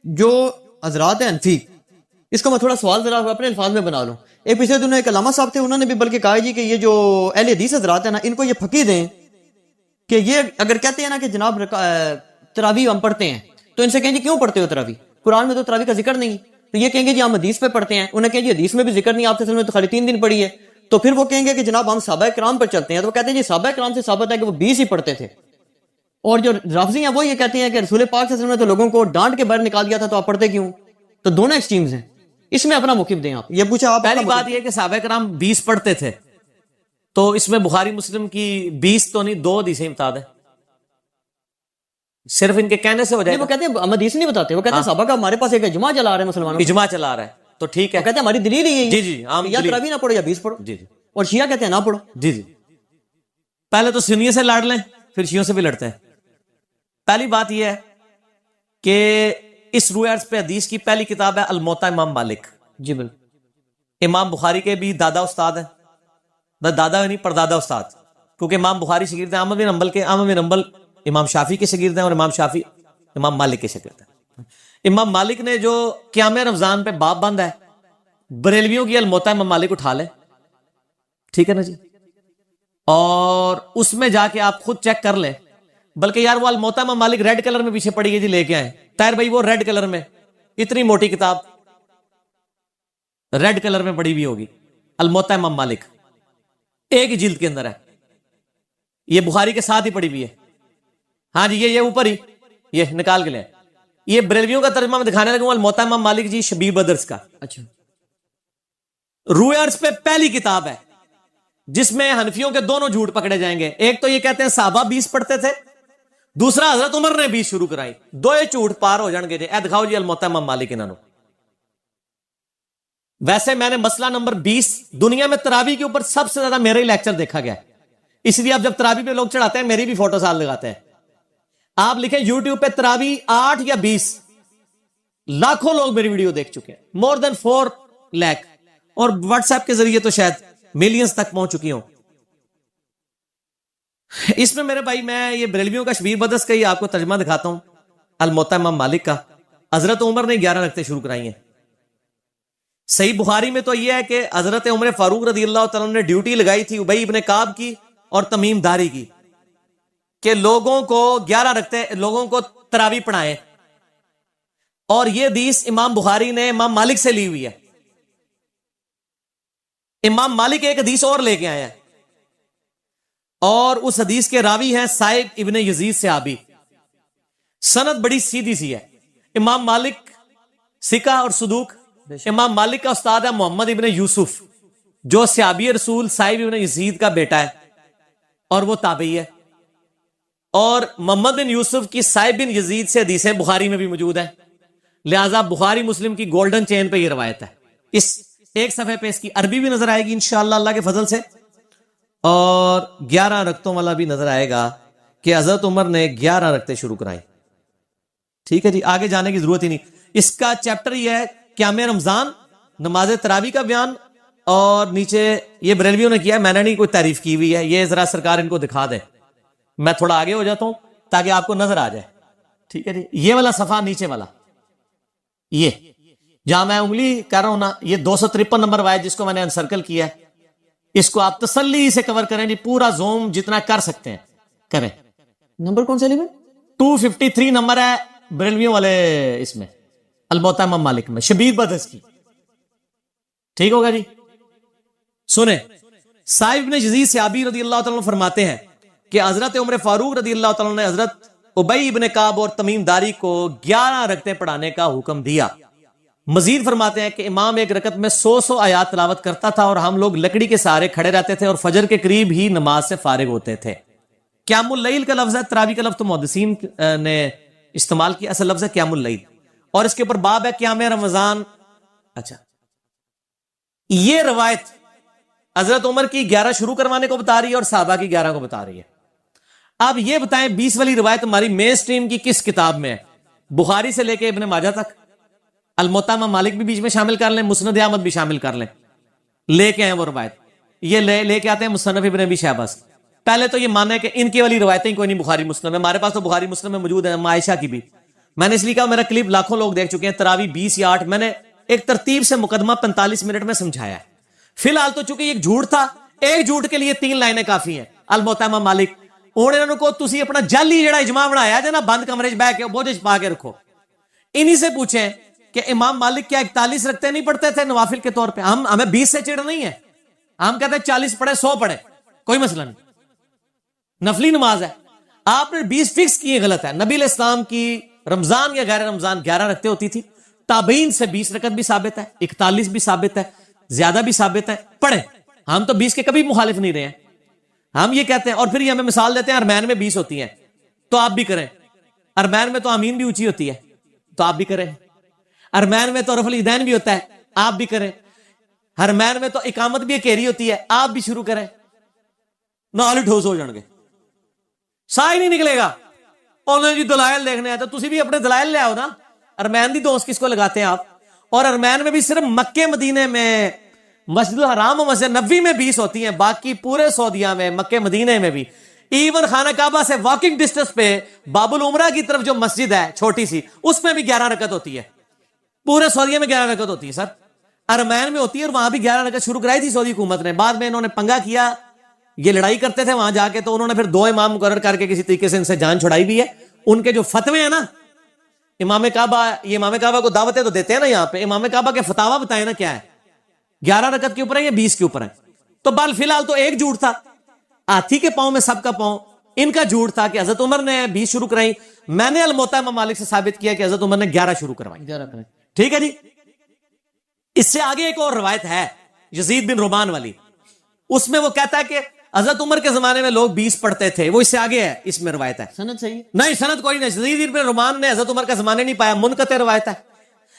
جو حضرات ہیں حنفی، اس کو میں تھوڑا سوال ذرا اپنے الفاظ میں بنا لوں. ایک پچھلے دنوں ایک علامہ صاحب تھے، انہوں نے بھی بلکہ کہا جی کہ یہ جو اہل حدیث حضرات ہیں نا، ان کو یہ پھکی دیں کہ یہ اگر کہتے ہیں نا کہ جناب تراویح ہم پڑھتے ہیں، تو ان سے کہیں جی کیوں پڑھتے ہو تراویح؟ قرآن میں تو تراویح کا ذکر نہیں. تو یہ کہیں گے جی ہم حدیث پہ پڑھتے ہیں. انہیں کہیں جی حدیث میں بھی ذکر نہیں، آپ سے تو خالی 3 دن پڑھی ہے. تو پھر وہ کہیں گے کہ جناب ہم صحابہ کرام پر چلتے ہیں. تو وہ کہتے ہیں جی صحابہ کرام سے ثابت ہے کہ وہ 20 ہی پڑھتے تھے. اور جو رافضی ہیں وہ یہ کہتے ہیں کہ رسول پاک صلی اللہ علیہ وسلم نے تو لوگوں کو ڈانٹ کے باہر نکال دیا تھا، تو آپ پڑھتے کیوں؟ تو دونوں ایکسٹریمز ہیں. اس میں اپنا موقف دیں. آپ یہ پوچھا، آپ پہلی بات یہ کہ صحابہ کرام 20 پڑھتے تھے، تو اس میں بخاری مسلم کی 20 تو نہیں 2 حدیثیں بتا دیں، صرف ان کے کہنے سے ہو جائے گا. وہ کہتے ہیں ہم حدیث نہیں بتاتے، وہ کہتے ہیں صحابہ کا ہمارے پاس ایک اجماع چلا رہا ہے مسلمانوں، اجماع چلا رہا ہے تو ٹھیک ہے. وہ کہتے ہیں ہماری دلیل ہی جی جی عام یا تراویح نہ پڑھو یا 20 پڑھو. جی جی اور شیعہ کہتے ہیں نہ پڑھو. جی جی پہلے تو سنیوں سے لڑ لیں، پھر شیعوں سے بھی لڑتے ہیں. پہلی بات یہ ہے کہ اس روح عرض پہ حدیث کی پہلی کتاب ہے الموطا امام مالک. جی بالکل. امام بخاری کے بھی دادا استاد ہیں، دادا نہیں پردادا استاد، کیونکہ امام بخاری شاگرد ہیں احمد بن حنبل کے. احمد بن حنبل امام شافعی کے شاگرد ہیں، اور امام شافعی امام مالک کے شاگرد ہیں. امام مالک نے جو قیام رمضان پہ باب بند ہے، بریلویوں کی الموطا امام مالک اٹھا لیں، ٹھیک ہے نا جی، اور اس میں جا کے آپ خود چیک کر لیں. بلکہ یار وہ الموطا امام مالک ریڈ کلر میں پیچھے پڑی ہے جی، لے کے آئے طاہر بھائی، وہ ریڈ کلر میں اتنی موٹی کتاب ریڈ کلر میں پڑی ہوئی ہوگی، الموطا امام مالک ایک ہی جلد کے اندر ہے، یہ بخاری کے ساتھ ہی پڑی ہوئی ہے. ہاں جی یہ اوپر ہی، یہ نکال کے لیں. یہ بریلویوں کا ترجمہ میں دکھانے لگا ہوں، الموطا امام مالک جی شبیر بدرس کا. اچھا، روح عرض پہ پہلی کتاب ہے جس میں حنفیوں کے دونوں جھوٹ پکڑے جائیں گے. ایک تو یہ کہتے ہیں صحابہ 20 پڑھتے تھے، دوسرا حضرت عمر نے 20 شروع کرائی. دو یہ جھوٹ پار ہو جان گے جی. اے دکھاؤ جی الموطا امام مالک انہوں. ویسے میں نے مسئلہ نمبر 20 دنیا میں تراویح کے اوپر سب سے زیادہ میرا ہی لیکچر دیکھا گیا ہے، اس لیے آپ جب تراویح پہ لوگ چڑھاتے ہیں میری بھی فوٹو ساتھ لگاتے ہیں. آپ لکھیں یوٹیوب پہ تراویح 8 یا 20، لاکھوں لوگ میری ویڈیو دیکھ چکے ہیں، مور دین 4 لاکھ، اور واٹس ایپ کے ذریعے تو شاید ملینز تک پہنچ چکی ہوں. اس میں میرے بھائی میں یہ بریلویوں کا شبیر بدرس کا ہی آپ کو ترجمہ دکھاتا ہوں، الموطا امام مالک کا. حضرت عمر نے 11 رکعتیں شروع کرائی ہیں. صحیح بخاری میں تو یہ ہے کہ حضرت عمر فاروق رضی اللہ تعالیٰ نے ڈیوٹی لگائی تھی ابی ابن کعب کی اور تمیم داری کی کہ لوگوں کو 11 رکعتیں لوگوں کو تراویح پڑھائیں. اور یہ حدیث امام بخاری نے امام مالک سے لی ہوئی ہے. امام مالک ایک حدیث اور لے کے آئے ہیں، اور اس حدیث کے راوی ہیں صاحب ابن یزید صحابی. سند بڑی سیدھی سی ہے. امام مالک ثقہ اور صدوق. امام مالک کا استاد ہے محمد ابن یوسف، جو صحابی رسول صاحب ابن یزید کا بیٹا ہے اور وہ تابعی ہے. اور محمد بن یوسف کی صاحب بن یزید سے حدیثیں بخاری میں بھی موجود ہیں، لہذا بخاری مسلم کی گولڈن چین پہ یہ روایت ہے. اس ایک صفحے پہ اس کی عربی بھی نظر آئے گی انشاءاللہ اللہ کے فضل سے، اور 11 رکعتوں والا بھی نظر آئے گا کہ حضرت عمر نے 11 رکعتیں شروع کرائی. ٹھیک ہے جی، آگے جانے کی ضرورت ہی نہیں. اس کا چیپٹر یہ ہے قیام رمضان، نماز تراویح کا بیان، اور نیچے یہ بریلویوں نے کیا ہے، میں نے نہیں کوئی تعریف کی ہوئی ہے. یہ ذرا سرکار ان کو دکھا دیں. میں تھوڑا آگے ہو جاتا ہوں تاکہ آپ کو نظر آ جائے. ٹھیک ہے جی، یہ والا صفحہ نیچے والا، یہ جہاں میں انگلی کر رہا ہوں نا، یہ 253 نمبر روایت جس کو میں نے انسرکل کیا ہے، اس کو آپ تسلی سے کور کریں جی، پورا زوم جتنا کر سکتے ہیں کریں. نمبر کون سے لیے؟ 253 نمبر ہے بریلویوں والے اس میں، الموطا امام مالک میں، شبیر بدرس کی. ٹھیک ہوگا جی. سنیں، صاحب ابن یزید صحابی رضی اللہ تعالیٰ عنہ فرماتے ہیں کہ حضرت عمر فاروق رضی اللہ تعالیٰ عنہ نے حضرت ابی ابن کعب اور تمیم داری کو 11 رکعتیں پڑھانے کا حکم دیا. مزید فرماتے ہیں کہ امام ایک رکعت میں 100 آیات تلاوت کرتا تھا اور ہم لوگ لکڑی کے سہارے کھڑے رہتے تھے اور فجر کے قریب ہی نماز سے فارغ ہوتے تھے. قیام اللیل کا لفظ ہے، تراویح کا لفظ تو محدثین نے استعمال کیا، اصل لفظ ہے قیام اللیل، اور اس کے اوپر باب ہے قیام رمضان. اچھا، یہ روایت حضرت عمر کی 11 شروع کروانے کو بتا رہی ہے اور صحابہ کی 11 کو بتا رہی ہے. اب یہ بتائیں 20 والی روایت ہماری مین سٹریم کی کس کتاب میں ہے؟ بخاری سے لے کے ابن ماجہ تک. الموطا امام مالک بھی بیچ میں شامل کر لیں، مسند احمد بھی شامل کر لیں، لے کے آئے وہ روایت. یہ لے کے آتے ہیں مصنف ابن ابی شیبہ سے. پہلے تو یہ مانے کہ ان کی والی روایتیں کوئی نہیں بخاری مسلم میں، ہمارے پاس تو بخاری مسلم میں موجود ہے، عائشہ کی بھی. میں نے اس لیے کہا میرا کلپ لاکھوں لوگ دیکھ چکے ہیں, تراوی 20 یا 8, میں نے ایک ترتیب سے مقدمہ 45 منٹ میں سمجھایا ہے. فی الحال تو چونکہ ایک جھوٹ تھا, ایک جھوٹ کے لیے 3 لائنیں کافی ہیں. الموتا امام مالک ہوں انہوں کو تسی اپنا جعلی جڑا اجماع بنایا جے نا, بند کمرے چ بیٹھ کے بوجھ پا کے رکھو. انہی سے پوچھیں کہ امام مالک کیا 41 رکھتے نہیں پڑھتے تھے نوافل کے طور پہ؟ ہمیں 20 سے چڑ نہیں ہے, ہم کہتے ہیں 40 پڑھے 100 پڑھے, کوئی مسئلہ نہیں, نفلی نماز ہے. آپ نے 20 فکس کی, غلط ہے. نبی علیہ السلام کی رمضان یا غیر رمضان 11 رکھتے ہوتی تھی, تابعین سے 20 رکعت بھی ثابت ہے, 41 بھی ثابت ہے, زیادہ بھی ثابت ہے, پڑھیں. ہم تو 20 کے کبھی مخالف نہیں رہے ہیں. ہم یہ کہتے ہیں, اور پھر یہ ہمیں مثال دیتے ہیں ارمین میں 20 ہوتی ہیں تو آپ بھی کریں, ارمین میں تو آمین بھی اونچی ہوتی ہے تو آپ بھی کریں, ارمین میں تو رفع الیدین بھی ہوتا ہے آپ بھی کریں, ارمین میں تو اقامت بھی اکیری ہوتی ہے آپ بھی شروع کریں. نال ٹھوس ہو جان گے, سا ہی نہیں نکلے گا. انہوں جی دلائل دیکھنے ہیں تو تسی بھی اپنے دلائل لے آؤ نا. ارمین دی دوست کس کو لگاتے ہیں آپ؟ اور ارمین میں بھی صرف مکے مدینے میں مسجد الحرام و مسجد نبوی میں 20 ہوتی ہیں, باقی پورے سعودیہ میں مکے مدینے میں بھی, ایون خانہ کعبہ سے واکنگ ڈسٹنس پہ باب العمرہ کی طرف جو مسجد ہے چھوٹی سی, اس میں بھی 11 رکعت ہوتی ہے. پورے سعودیہ میں 11 رکعت ہوتی ہے سر, ارمین میں ہوتی ہے, اور وہاں بھی 11 رکعت شروع کرائی تھی سعودی حکومت نے. بعد میں انہوں نے پنگا کیا, یہ لڑائی کرتے تھے وہاں جا کے, تو انہوں نے پھر 2 امام مقرر کر کے کسی طریقے سے ان سے جان چھڑائی بھی ہے. ان کے جو فتوے ہیں نا, امام کعبہ, یہ امام کعبہ کو دعوتیں تو دیتے ہیں نا یہاں پہ, امام کعبہ کے فتاوا بتائیں نا کیا ہے, 11 رکعت کے اوپر ہے یا 20 کے اوپر ہے. تو بال فی الحال تو ایک جھوٹ تھا, ہاتھی کے پاؤں میں سب کا پاؤں. ان کا جھوٹ تھا کہ حضرت عمر نے 20 شروع کرائی, میں نے الموتا امام مالک سے ثابت کیا کہ حضرت عمر نے 11 شروع کروائی. 11 کریں. ٹھیک ہے جی. اس سے آگے ایک اور روایت ہے یزید بن رومان والی, اس میں وہ کہتا ہے کہ حضرت عمر کے زمانے میں لوگ 20 پڑھتے تھے. وہ اس سے آگے ہے, اس میں روایت ہے. سند صحیح ہے؟ نہیں, سند کوئی نہیں. یزید بن رومان نے حضرت عمر کا زمانے نہیں پایا, منقطع روایت ہے.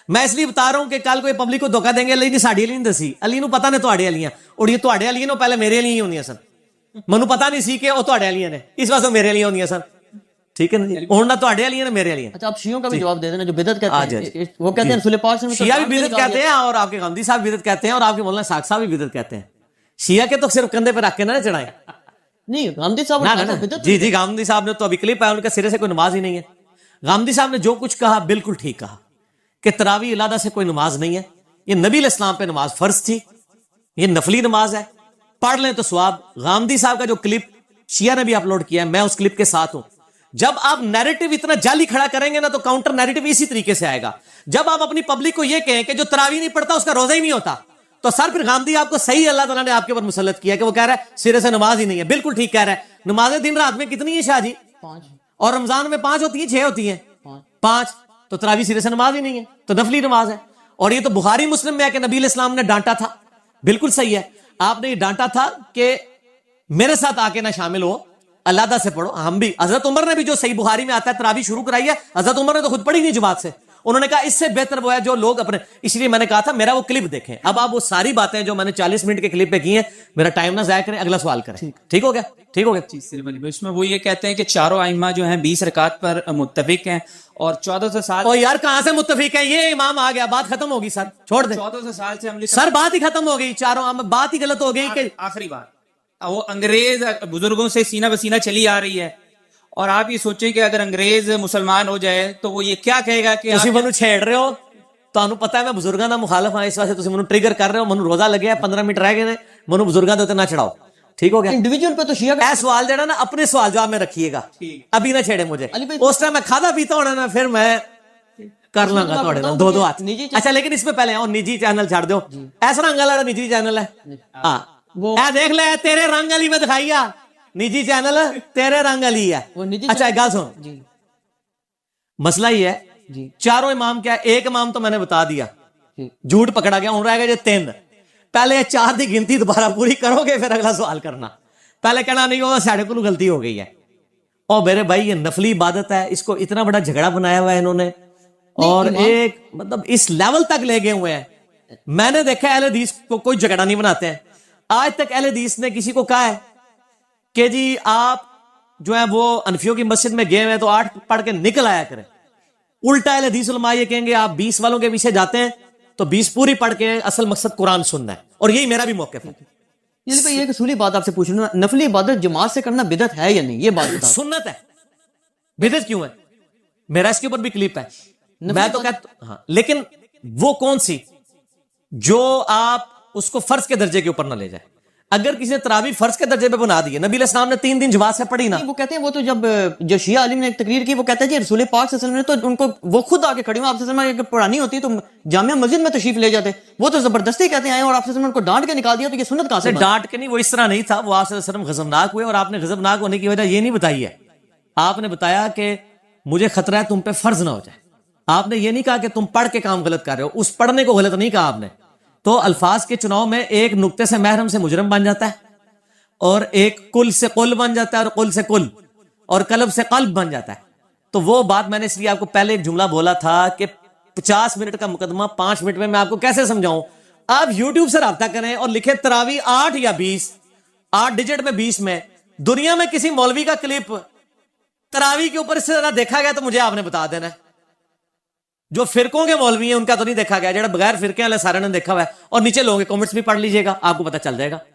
میں اس لیے بتا رہا ہوں کہ کل کوئی پبلک کو دھوکا دیں گے, علی نے ساڑی علی نہیں دسی, علی نو پتا نے تواڈے علیاں, اور یہ تواڈے علیاں نو پہلے میرے علیاں ہی ہوندیاں سن, منو پتا نہیں سی کہ وہ تواڈے علیاں نے, اس واسطے میرے علیاں ہوندیاں سن. ٹھیک ہے نا جی, ہن نہ تواڈے علیاں نے میرے علیاں. اچھا آپ شیعوں کا بھی جواب دے دینا جو بدعت کہتے ہیں, وہ کہتے ہیں رسول پاک صلی اللہ علیہ وسلم شیعہ بھی بدعت کہتے ہیں, اور آپ کے غامدی صاحب بدعت کہتے ہیں, اور آپ کے مولانا ساق صاحب بھی بدعت کہتے ہیں. شیعہ کے تو صرف کندھے پہ رکھ کے نہ چڑھائیں. نہیں, غامدی صاحب جی جی, غامدی صاحب نے تو ابھی کلپ ہے, ان کا سرے سے کوئی نماز ہی نہیں ہے. غامدی صاحب نے جو کچھ کہا بالکل ٹھیک کہا کہ تراویح علیحدہ سے کوئی نماز نہیں ہے. یہ نبی علیہ السلام پہ نماز فرض تھی, یہ نفلی نماز ہے, پڑھ لیں تو ثواب. غامدی صاحب کا جو کلپ شیعہ نے بھی اپلوڈ کیا ہے, میں اس کلپ کے ساتھ ہوں. جب آپ نیریٹو اتنا جعلی کھڑا کریں گے نا, تو کاؤنٹر نیریٹو اسی طریقے سے آئے گا. جب آپ اپنی پبلک کو یہ کہیں کہ جو تراویح نہیں پڑھتا اس کا روزہ ہی نہیں ہوتا, تو سر پھر غامدی آپ کو صحیح اللہ تعالیٰ نے آپ کے اوپر مسلط کیا کہ وہ کہہ رہا ہے سرے سے نماز ہی نہیں ہے. بالکل ٹھیک کہہ رہا ہے. نمازیں دن رات میں کتنی ہیں شاہ جی؟ 5, اور رمضان میں 5 ہوتی ہیں 6 ہوتی ہیں 5, تو تراویح سرے سے نماز ہی نہیں ہے, تو نفلی نماز ہے. اور یہ تو بخاری مسلم میں ہے کہ نبی علیہ السلام نے ڈانٹا تھا. بالکل صحیح ہے, آپ نے یہ ڈانٹا تھا کہ میرے ساتھ آ کے نہ شامل ہو, علیحدہ سے پڑھو. ہم بھی, حضرت عمر نے بھی جو صحیح بخاری میں آتا ہے تراویح شروع کرائی ہے, حضرت عمر نے تو خود پڑھی نہیں جماعت سے. انہوں نے کہا اس سے بہتر وہ ہے جو لوگ اپنے, اس لیے میں نے کہا تھا میرا وہ کلپ دیکھیں. اب آپ وہ ساری باتیں جو میں نے 40 منٹ کے کلپ پہ کی ہیں, میرا ٹائم نہ ضائع کریں, اگلا سوال کریں. ٹھیک ہو گیا؟ ٹھیک ہو گیا. اس میں وہ یہ کہتے ہیں کہ چاروں ائمہ جو ہیں 20 رکعت پر متفق ہیں, اور 1400 سال. او یار کہاں سے متفق ہیں؟ یہ امام آ گیا, بات ختم ہوگی سر, چھوڑ دیں. 1400 سال سے ہم سر بات ہی ختم ہو گئی, چاروں بات ہی غلط ہو گئی. کہ آخری بات, وہ انگریز بزرگوں سے سینہ بسینہ چلی آ رہی ہے, اور آپ یہ سوچیں کہ اگر انگریز مسلمان ہو جائے تو وہ یہ کیا کہے گا کہ تسی منو چھیڑ رہے ہو, تانوں پتہ ہے میں بزرگاں دا مخالف ہاں, اس واسطے تسی منو ٹریگر کر رہے ہو. منو روزہ لگیا 15 منٹ رہ گئے نے, منو بزرگاں دے تے نہ چڑھاؤ. ٹھیک ہو گیا؟ انڈیویجول پہ تو شیعہ اے سوال جڑا نا اپنے سوال جواب میں رکھیے گا, ابھی نہ چھیڑے مجھے. اس ٹائم میں کھادا پیتا ہونا نا, پھر میں کر لوں گا تھوڑے نال 2 ہاتھ. اچھا لیکن اس میں پہلے اور نجی چینل چھاڑ دو. ایسا رنگ والا نجی چینل ہے, ہاں اے دیکھ لے تیرے رنگ والی میں دکھائیا, نجی چینل تیرے رنگ والی ہے. اچھا ایک گل سن, مسئلہ یہ ہے چاروں امام کیا, ایک امام تو میں نے بتا دیا, جھوٹ پکڑا گیا. ہوں رہ گئے 3. پہلے 4 دی گنتی دوبارہ پوری کرو گے, پھر اگلا سوال کرنا. پہلے کہنا نہیں ہوگا ساڑھے کو غلطی ہو گئی ہے. اور میرے بھائی یہ نفلی عبادت ہے, اس کو اتنا بڑا جھگڑا بنایا ہوا ہے انہوں نے, اور ایک مطلب اس لیول تک لے گئے ہوئے ہیں. میں نے دیکھا اہل حدیث کو کوئی جھگڑا نہیں بناتے ہیں. آج تک اہل حدیث نے کسی کو کہا ہے کہ جی آپ جو ہے وہ انفیوں کی مسجد میں گئے ہوئے تو 8 پڑھ کے نکل آیا کریں. الٹا اہل حدیث علماء یہ کہیں گے آپ 20 والوں کے پیچھے جاتے ہیں تو 20 پوری پڑھ کے اصل مقصد قرآن سننا ہے. اور یہی میرا بھی موقف ہے. یہ ایک اصولی بات آپ سے پوچھ رہا ہوں, نفلی عبادت جماعت سے کرنا بدعت ہے یا نہیں, یہ بات بتا. سنت ہے, بدعت کیوں ہے؟ میرا اس کے اوپر بھی کلپ ہے. میں تو کہتا ہاں, لیکن وہ کون سی جو آپ اس کو فرض کے درجے کے اوپر نہ لے جائے. اگر کسی نے تراویح فرض کے درجے پہ بنا دی ہے, نبی علیہ السلام نے 3 دن جماعت سے پڑھی نا, وہ کہتے ہیں وہ تو جب جو شیعہ عالم نے ایک تقریر کی وہ کہتا ہے جی رسول پاک صلی اللہ علیہ وسلم نے تو ان کو وہ خود آ کے کھڑی ہوں, آپ صلی اللہ علیہ وسلم اگر پڑھانی ہوتی تو جامعہ مسجد میں تشریف لے جاتے, وہ تو زبردستی کہتے ہیں آئے اور آپ صلی اللہ علیہ وسلم کو ڈانٹ کے نکال دیا, تو یہ سنت کہاں سے بنی؟ ڈانٹ کے نہیں, وہ اس طرح نہیں تھا. وہ آپ صلی اللہ علیہ وسلم غضبناک ہوئے, اور آپ نے غضبناک ہونے کی وجہ یہ نہیں بتائی ہے. آپ نے بتایا کہ مجھے خطرہ ہے تم پہ فرض نہ ہو جائے. آپ نے یہ نہیں کہا کہ تم پڑھ کے کام غلط کر رہے ہو, اس پڑھنے کو غلط نہیں کہا آپ نے. تو الفاظ کے چناؤ میں ایک نقطے سے محرم سے مجرم بن جاتا ہے, اور ایک کل سے قل بن جاتا ہے, اور قل سے کل, اور قلب سے قلب بن جاتا ہے. تو وہ بات میں نے اس لیے آپ کو پہلے ایک جملہ بولا تھا کہ 50 منٹ کا مقدمہ 5 منٹ میں آپ کو کیسے سمجھاؤں. آپ یوٹیوب سے رابطہ کریں اور لکھیں تراویح 8 یا 20, 8 ڈیجٹ میں 20 میں. دنیا میں کسی مولوی کا کلپ تراویح کے اوپر اس سے زیادہ دیکھا گیا تو مجھے آپ نے بتا دینا ہے. جو فرقوں کے مولوی ہیں ان کا تو نہیں دیکھا گیا, جڑا بغیر فرقے والے سارے نے دیکھا ہوا ہے. اور نیچے لوگوں کے کمنٹس بھی پڑھ لیجئے گا, آپ کو پتہ چل جائے گا.